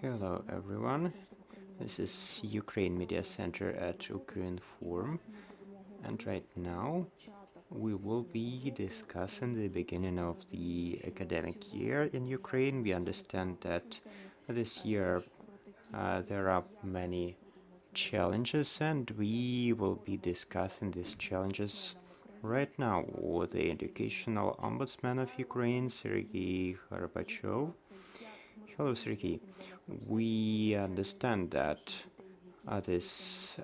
Hello everyone, this is Ukraine Media Center at Ukrinform, and right now we will be discussing the beginning of the academic year in Ukraine. We understand that this year there are many challenges, and we will be discussing these challenges right now with the Educational Ombudsman of Ukraine, Serhii Horbachov. Hello, Serhii. We understand that this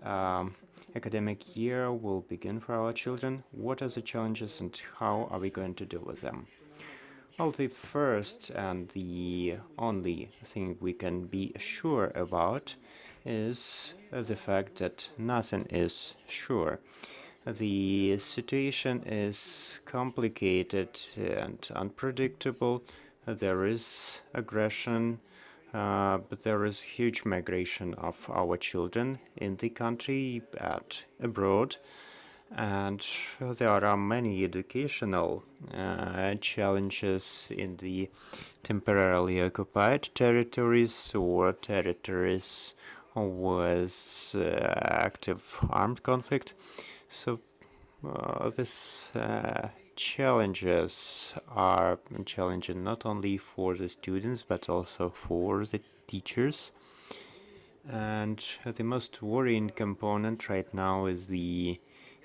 academic year will begin for our children. What are the challenges and how are we going to deal with them? Well, the first and the only thing we can be sure about is the fact that nothing is sure. The situation is complicated and unpredictable. There is aggression, but there is huge migration of our children in the country and abroad. And there are many educational challenges in the temporarily occupied territories or territories with active armed conflict. So these challenges are challenging not only for the students but also for the teachers. And the most worrying component right now is the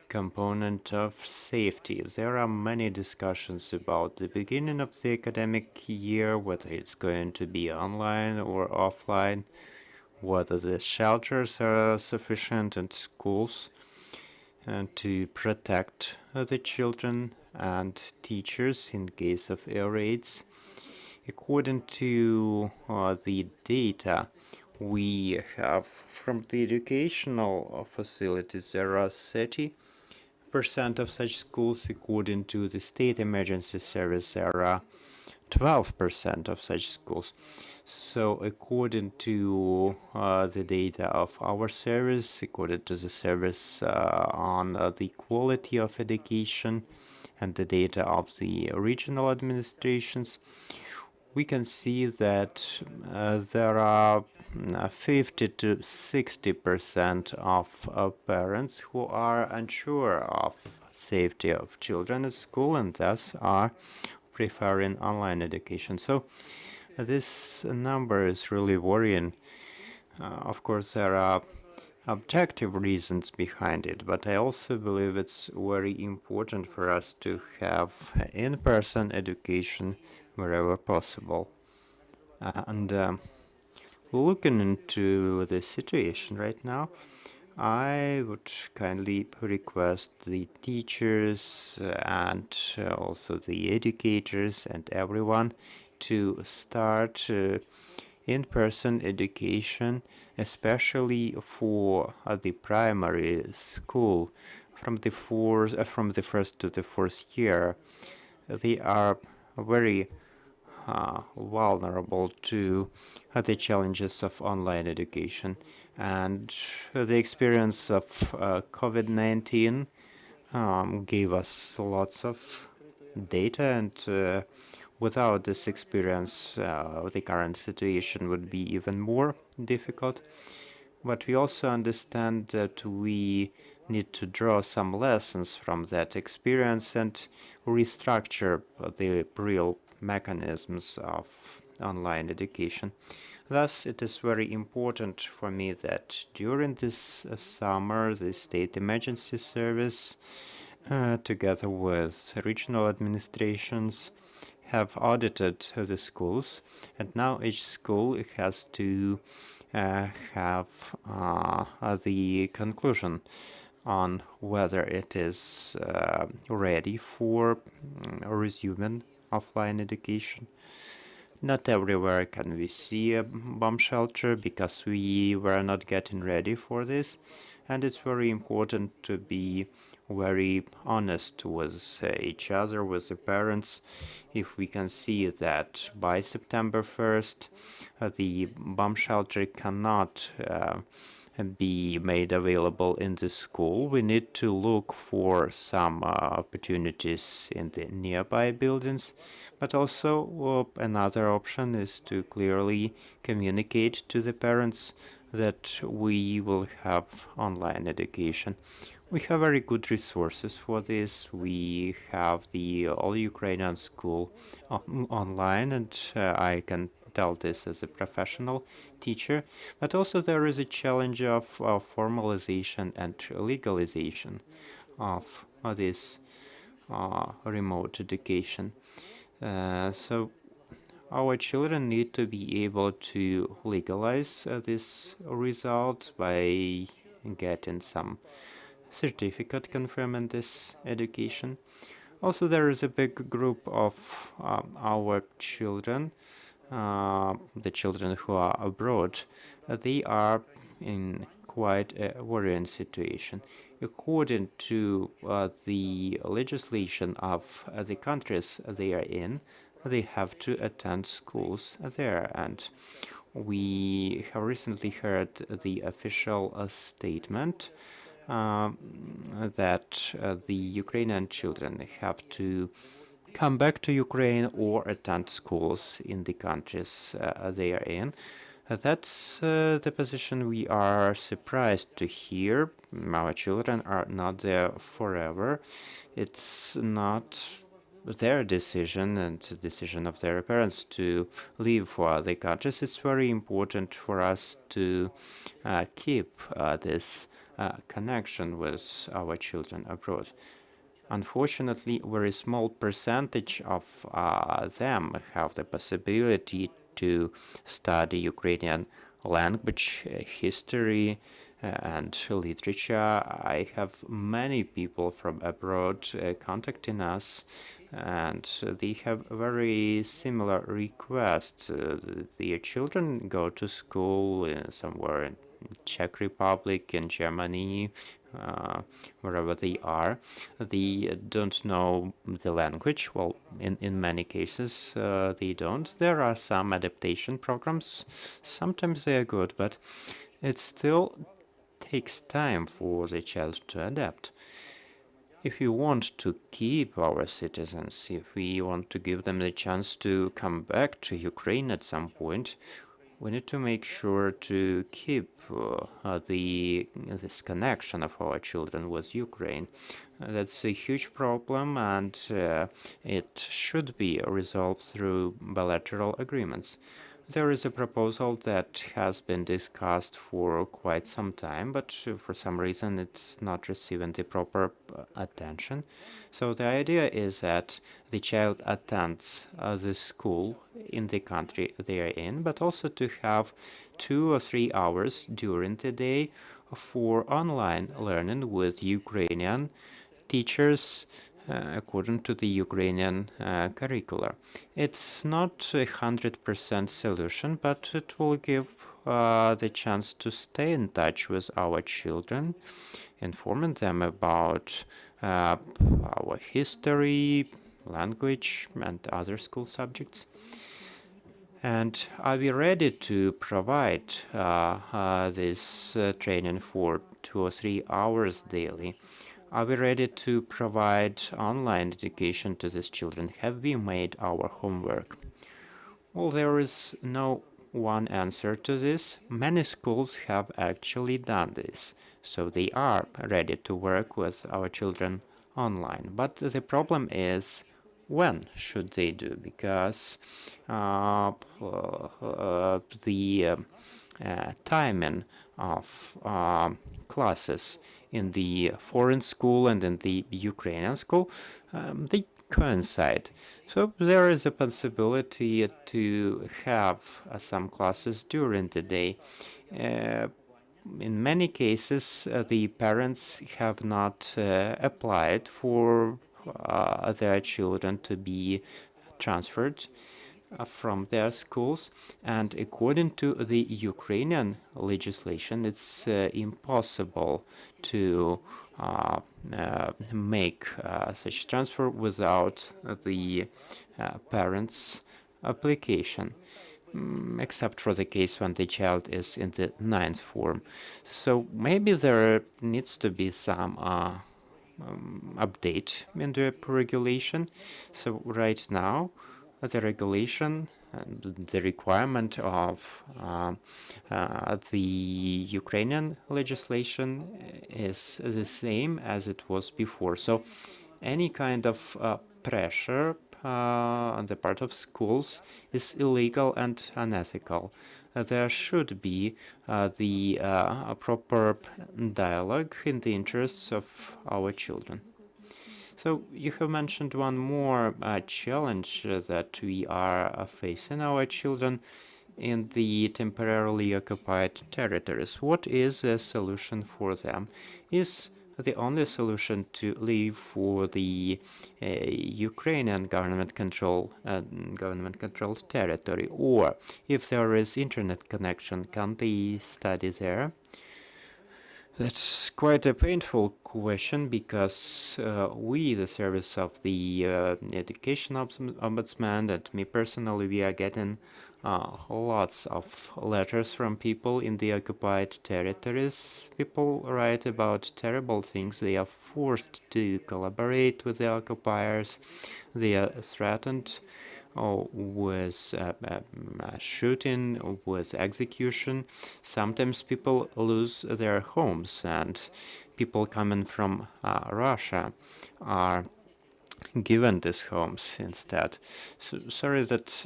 component of safety. There are many discussions about the beginning of the academic year, whether it's going to be online or offline, whether the shelters are sufficient in schools to protect the children and teachers in case of air raids. According to the data we have from the educational facilities, there are 30% of such schools. According to the State Emergency Service, there are 12% of such schools. So according to the data of our service, according to the service on the quality of education and the data of the regional administrations, we can see that there are 50 to 60% of parents who are unsure of safety of children at school and thus are preferring online education. So this number is really worrying. Of course, there are objective reasons behind it, but I also believe it's very important for us to have in-person education wherever possible. And looking into the situation right now, I would kindly request the teachers and also the educators and everyone to start in-person education, especially for the primary school from the first to the fourth year. They are very vulnerable to the challenges of online education, and the experience of COVID-19 gave us lots of data, and without this experience the current situation would be even more difficult. But we also understand that we need to draw some lessons from that experience and restructure the real mechanisms of online education. Thus, it is very important for me that during this summer, the State Emergency Service, together with regional administrations, have audited the schools, and now each school has to have the conclusion on whether it is ready for resuming offline education. Not everywhere can we see a bomb shelter because we were not getting ready for this, and it's very important to be very honest with each other, with the parents. If we can see that by September 1st the bomb shelter cannot be made available in the school. We need to look for some opportunities in the nearby buildings, but also another option is to clearly communicate to the parents that we will have online education. We have very good resources for this. We have the All Ukrainian School online, and I can tell this as a professional teacher. But also there is a challenge of formalization and legalization of this remote education. So our children need to be able to legalize this result by getting some certificate confirming this education. Also, there is a big group of our children, the children who are abroad. They are in quite a worrying situation. According to the legislation of the countries they are in, they have to attend schools there. And we have recently heard the official statement that the Ukrainian children have to come back to Ukraine or attend schools in the countries they are in. That's the position we are surprised to hear. Our children are not there forever. It's not their decision and the decision of their parents to leave for other countries. It's very important for us to keep this connection with our children abroad. Unfortunately, a very small percentage of them have the possibility to study Ukrainian language, history, and literature. I have many people from abroad contacting us, and they have very similar requests. Their children go to school somewhere in Czech Republic, in Germany, wherever they are. They don't know the language. Well, in many cases, they don't. There are some adaptation programs. Sometimes they are good, but it still takes time for the child to adapt. If we want to keep our citizens, if we want to give them the chance to come back to Ukraine at some point, we need to make sure to keep this connection of our children with Ukraine. That's a huge problem, and it should be resolved through bilateral agreements. There is a proposal that has been discussed for quite some time, but for some reason it's not receiving the proper attention. So the idea is that the child attends the school in the country they are in, but also to have 2 or 3 hours during the day for online learning with Ukrainian teachers according to the Ukrainian curricula. It's not 100% solution, but it will give the chance to stay in touch with our children, informing them about our history, language, and other school subjects. And are we ready to provide this training for 2 or 3 hours daily? Are we ready to provide online education to these children? Have we made our homework? Well, there is no one answer to this. Many schools have actually done this, so they are ready to work with our children online. But the problem is, when should they do? Because the timing of classes in the foreign school and in the Ukrainian school, they coincide. So there is a possibility to have some classes during the day. In many cases, the parents have not applied for their children to be transferred from their schools, and according to the Ukrainian legislation, it's impossible to make such transfer without the parents' application. except for the case when the child is in the 9th form. So maybe there needs to be some update in the regulation. So right now, the regulation and the requirement of the Ukrainian legislation is the same as it was before. So any kind of pressure on the part of schools is illegal and unethical. There should be the proper dialogue in the interests of our children. So you have mentioned one more challenge that we are facing our children in the temporarily occupied territories. What is a solution for them? Is the only solution to leave for the Ukrainian government-controlled territory, or if there is internet connection, can they study there? That's quite a painful question because we, the service of the Education Ombudsman, and me personally, we are getting lots of letters from people in the occupied territories. People write about terrible things. They are forced to collaborate with the occupiers. They are threatened with shooting, with execution. Sometimes people lose their homes, and people coming from Russia are given these homes instead. So, sorry that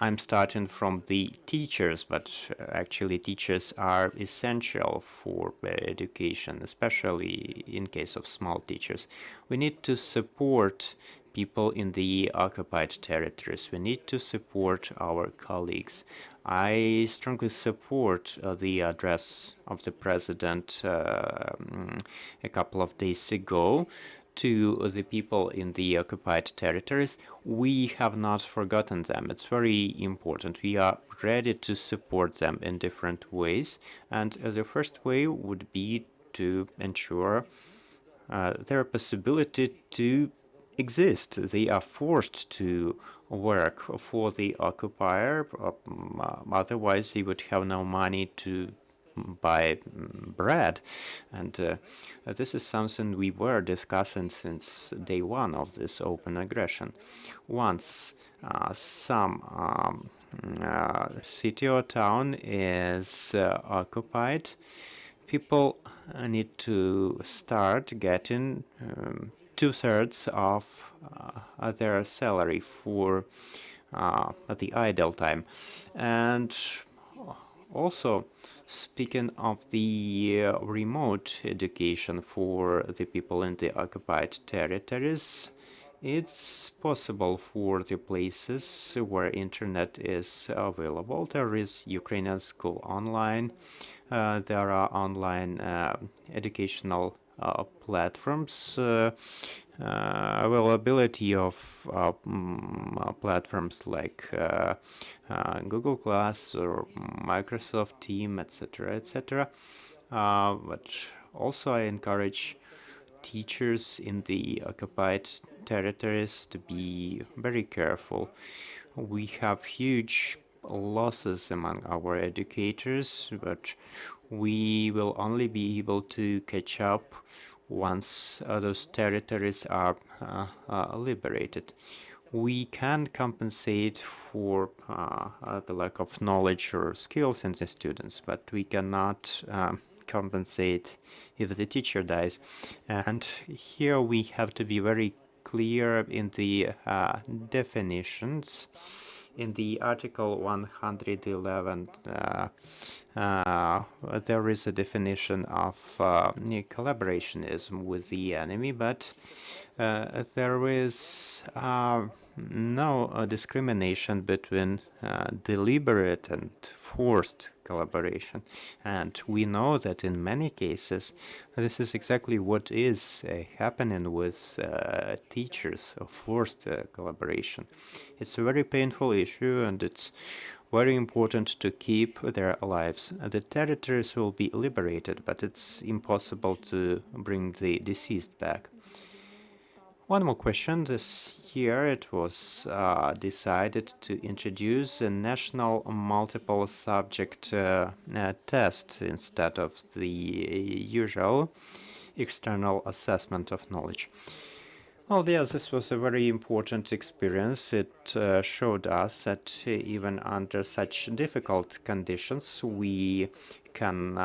I'm starting from the teachers, but actually teachers are essential for education, especially in case of small teachers. We need to support people in the occupied territories. We need to support our colleagues. I strongly support the address of the president a couple of days ago to the people in the occupied territories. We have not forgotten them. It's very important. We are ready to support them in different ways. And the first way would be to ensure their possibility to exist. They are forced to work for the occupier. Otherwise, they would have no money to buy bread. And this is something we were discussing since day one of this open aggression. Once some city or town is occupied, people need to start getting 2/3 of their salary for the idle time. And also, speaking of the remote education for the people in the occupied territories, it's possible for the places where internet is available. There is Ukrainian School Online. There are online educational platforms. Availability of platforms like Google Class or Microsoft Team, etc., etc. But also I encourage teachers in the occupied territories to be very careful. We have huge losses among our educators, but we will only be able to catch up once those territories are liberated. We can compensate for the lack of knowledge or skills in the students, but we cannot compensate if the teacher dies. And here we have to be very clear in the definitions. In the Article 111, there is a definition of collaborationism with the enemy, but there is no discrimination between deliberate and forced collaboration. And we know that in many cases, this is exactly what is happening with teachers of forced collaboration. It's a very painful issue, and it's very important to keep their lives. The territories will be liberated, but it's impossible to bring the deceased back. One more question. This year, it was decided to introduce a national multiple subject test instead of the usual external assessment of knowledge. Well, yes, this was a very important experience. It showed us that even under such difficult conditions, we can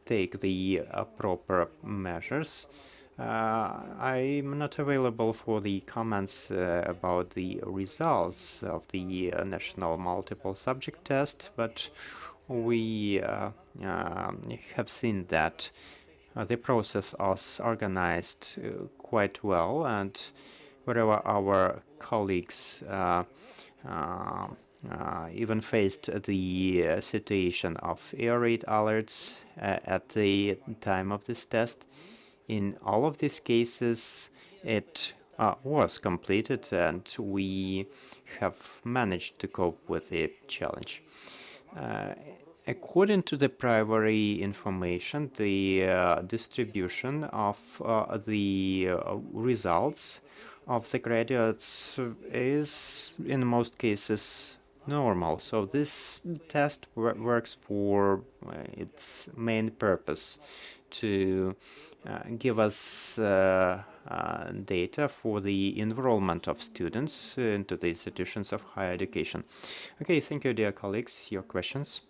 take the proper measures. I'm not available for the comments about the results of the national multiple subject test, but we have seen that the process was organized quite well, and wherever our colleagues even faced the situation of error rate alerts at the time of this test, in all of these cases, it was completed, and we have managed to cope with the challenge. According to the primary information, the distribution of the results of the graduates is, in most cases, normal. So this test works for its main purpose, to give us data for the enrollment of students into the institutions of higher education. Okay, thank you, dear colleagues. Your questions?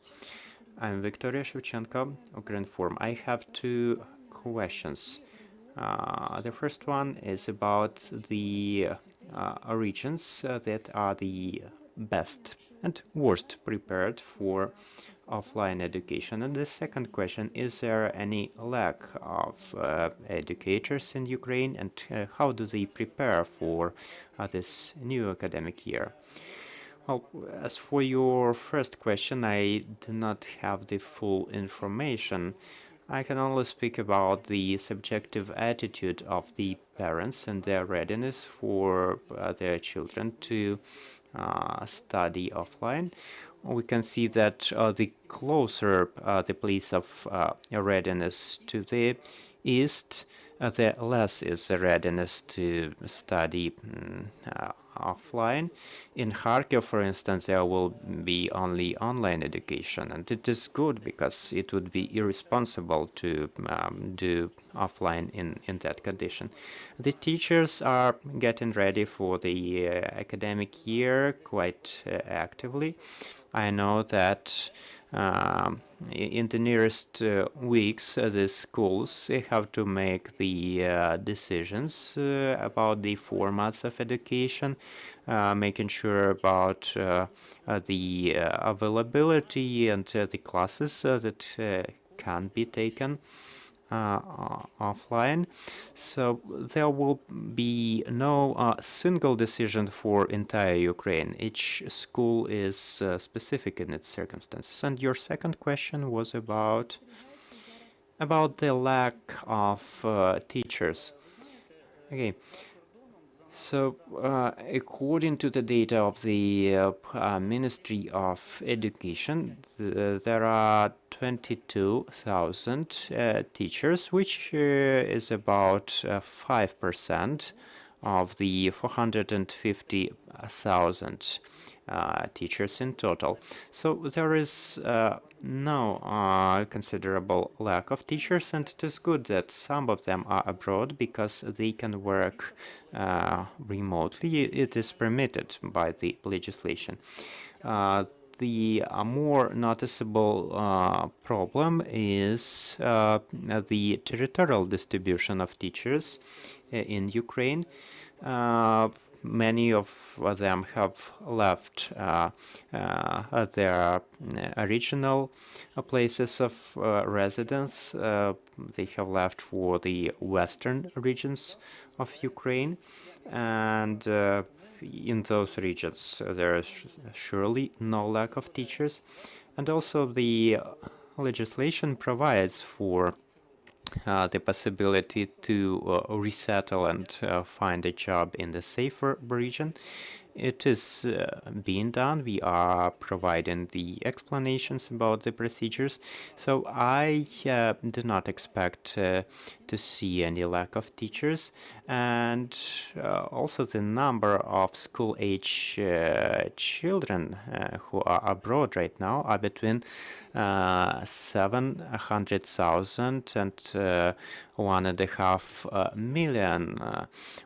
I'm Victoria Shevchenko, Ukrinform. I have two questions. The first one is about the regions that are the best and worst prepared for offline education. And the second question, is there any lack of educators in Ukraine, and how do they prepare for this new academic year? Well, as for your first question, I do not have the full information. I can only speak about the subjective attitude of the parents and their readiness for their children to study offline. We can see that the closer the place of readiness to the east, the less is the readiness to study offline. In Kharkiv, for instance, there will be only online education, and it is good because it would be irresponsible to do offline in that condition. The teachers are getting ready for the academic year quite actively. I know that in the nearest weeks, the schools have to make the decisions about the formats of education, making sure about the availability and the classes that can be taken offline. So there will be no single decision for entire Ukraine. Each school is specific in its circumstances. And your second question was about the lack of teachers. Okay. So, according to the data of the Ministry of Education, there are 22,000 teachers, which is about 5% of the 450,000 teachers in total. So there is no considerable lack of teachers, and it is good that some of them are abroad because they can work remotely. It is permitted by the legislation. The more noticeable problem is the territorial distribution of teachers in Ukraine. Many of them have left their original places of residence. They have left for the western regions of Ukraine, and in those regions there is surely no lack of teachers. And also the legislation provides for the possibility to resettle and find a job in the safer region. it is being done. We are providing the explanations about the procedures. So I do not expect to see any lack of teachers. And also the number of school-age children who are abroad right now are between 700,000 and 1.5 million,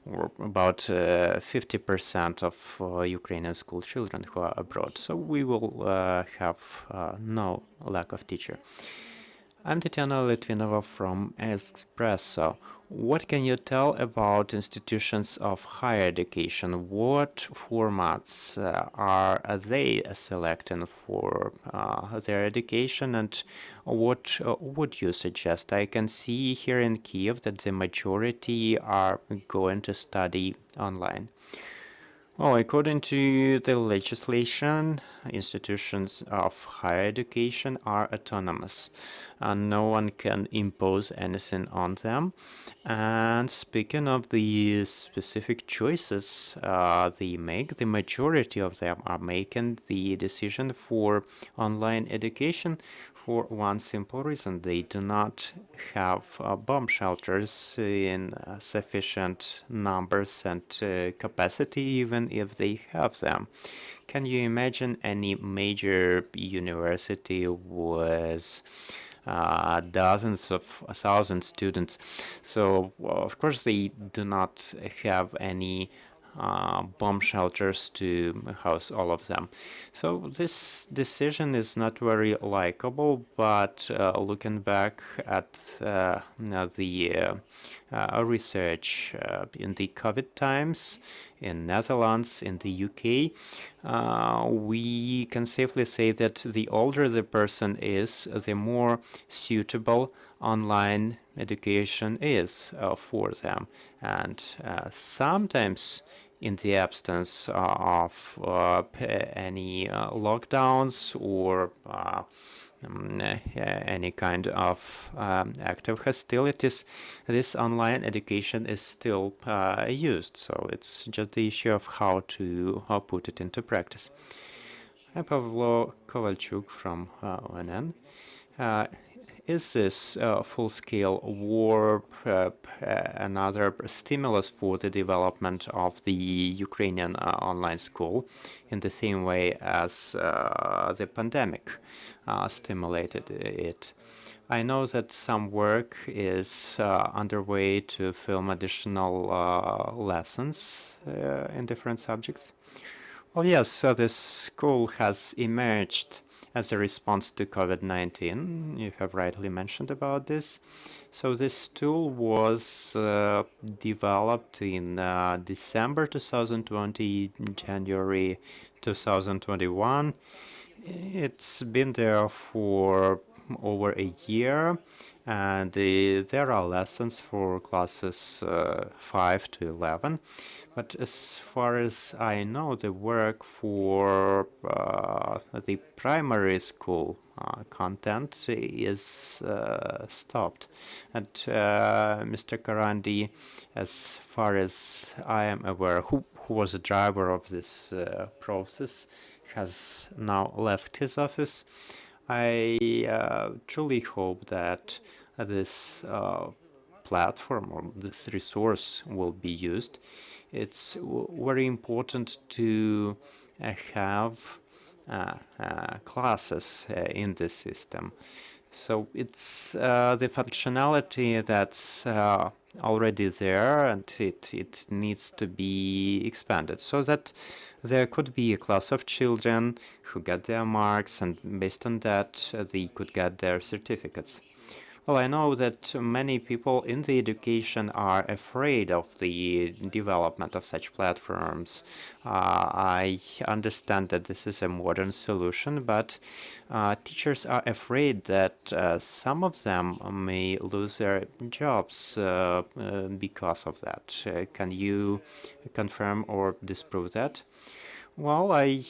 or about 50% of Ukrainian school children who are abroad. So we will have no lack of teacher. I'm Tatiana Litvinova from Espresso. What can you tell about institutions of higher education? What formats are they selecting for their education, and what would you suggest? I can see here in Kiev that the majority are going to study online. Well, according to the legislation, institutions of higher education are autonomous. No one can impose anything on them. And speaking of the specific choices they make, the majority of them are making the decision for online education for one simple reason. They do not have bomb shelters in sufficient numbers and capacity, even if they have them. Can you imagine any major university with dozens of thousand students? So, of course, they do not have any bomb shelters to house all of them. So this decision is not very likable, but looking back at the research in the COVID times in Netherlands, in the UK, we can safely say that the older the person is, the more suitable online education is for them. And sometimes in the absence of any lockdowns or any kind of active hostilities, this online education is still used. So it's just the issue of how to put it into practice. I'm Pavlo Kovalchuk from ONN. Is this full-scale war another stimulus for the development of the Ukrainian online school in the same way as the pandemic stimulated it? I know that some work is underway to film additional lessons in different subjects. Well, yes, so this school has emerged as a response to COVID-19. You have rightly mentioned about this. So this tool was developed in December 2020, January 2021. It's been there for over a year, and there are lessons for classes 5 to 11. But as far as I know, the work for the primary school content is stopped. And Mr. Karandi, as far as I am aware, who was the driver of this process, has now left his office. I truly hope that this platform or this resource will be used. It's very important to have classes in this system. So it's the functionality that's already there, and it needs to be expanded so that there could be a class of children who get their marks, and based on that they could get their certificates. Well, I know that many people in the education are afraid of the development of such platforms. I understand that this is a modern solution, but teachers are afraid that some of them may lose their jobs because of that. Can you confirm or disprove that? Well, I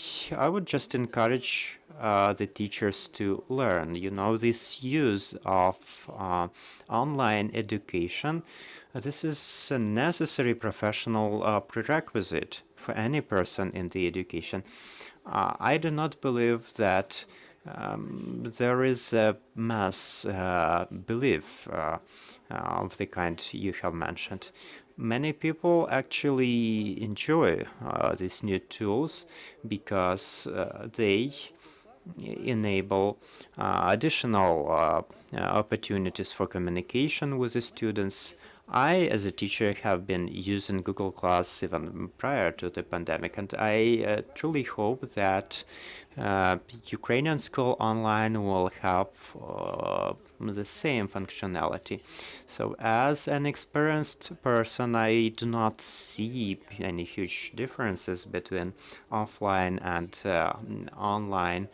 would just encourage the teachers to learn. You know, this use of online education, this is a necessary professional prerequisite for any person in the education. I do not believe that there is a mass belief of the kind you have mentioned. Many people actually enjoy these new tools because they enable additional opportunities for communication with the students. I, as a teacher, have been using Google Class even prior to the pandemic, and I truly hope that Ukrainian school online will have the same functionality. So as an experienced person, I do not see any huge differences between offline and online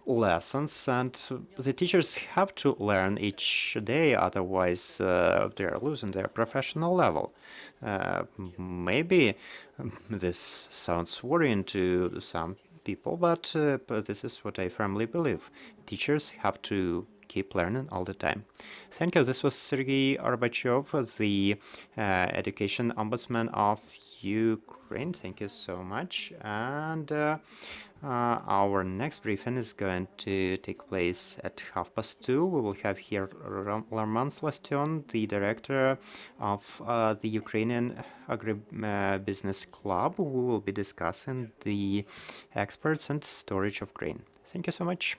lessons, and the teachers have to learn each day, otherwise they're losing their professional level. Maybe this sounds worrying to some people, but this is what I firmly believe. Teachers have to keep learning all the time. Thank you. This was Serhii Horbachov, the Education Ombudsman of Ukraine. Thank you so much. And our next briefing is going to take place at 2:30. We will have here Roman Slastion, the director of the Ukrainian Agribusiness Club. We will be discussing the exports and storage of grain. Thank you so much.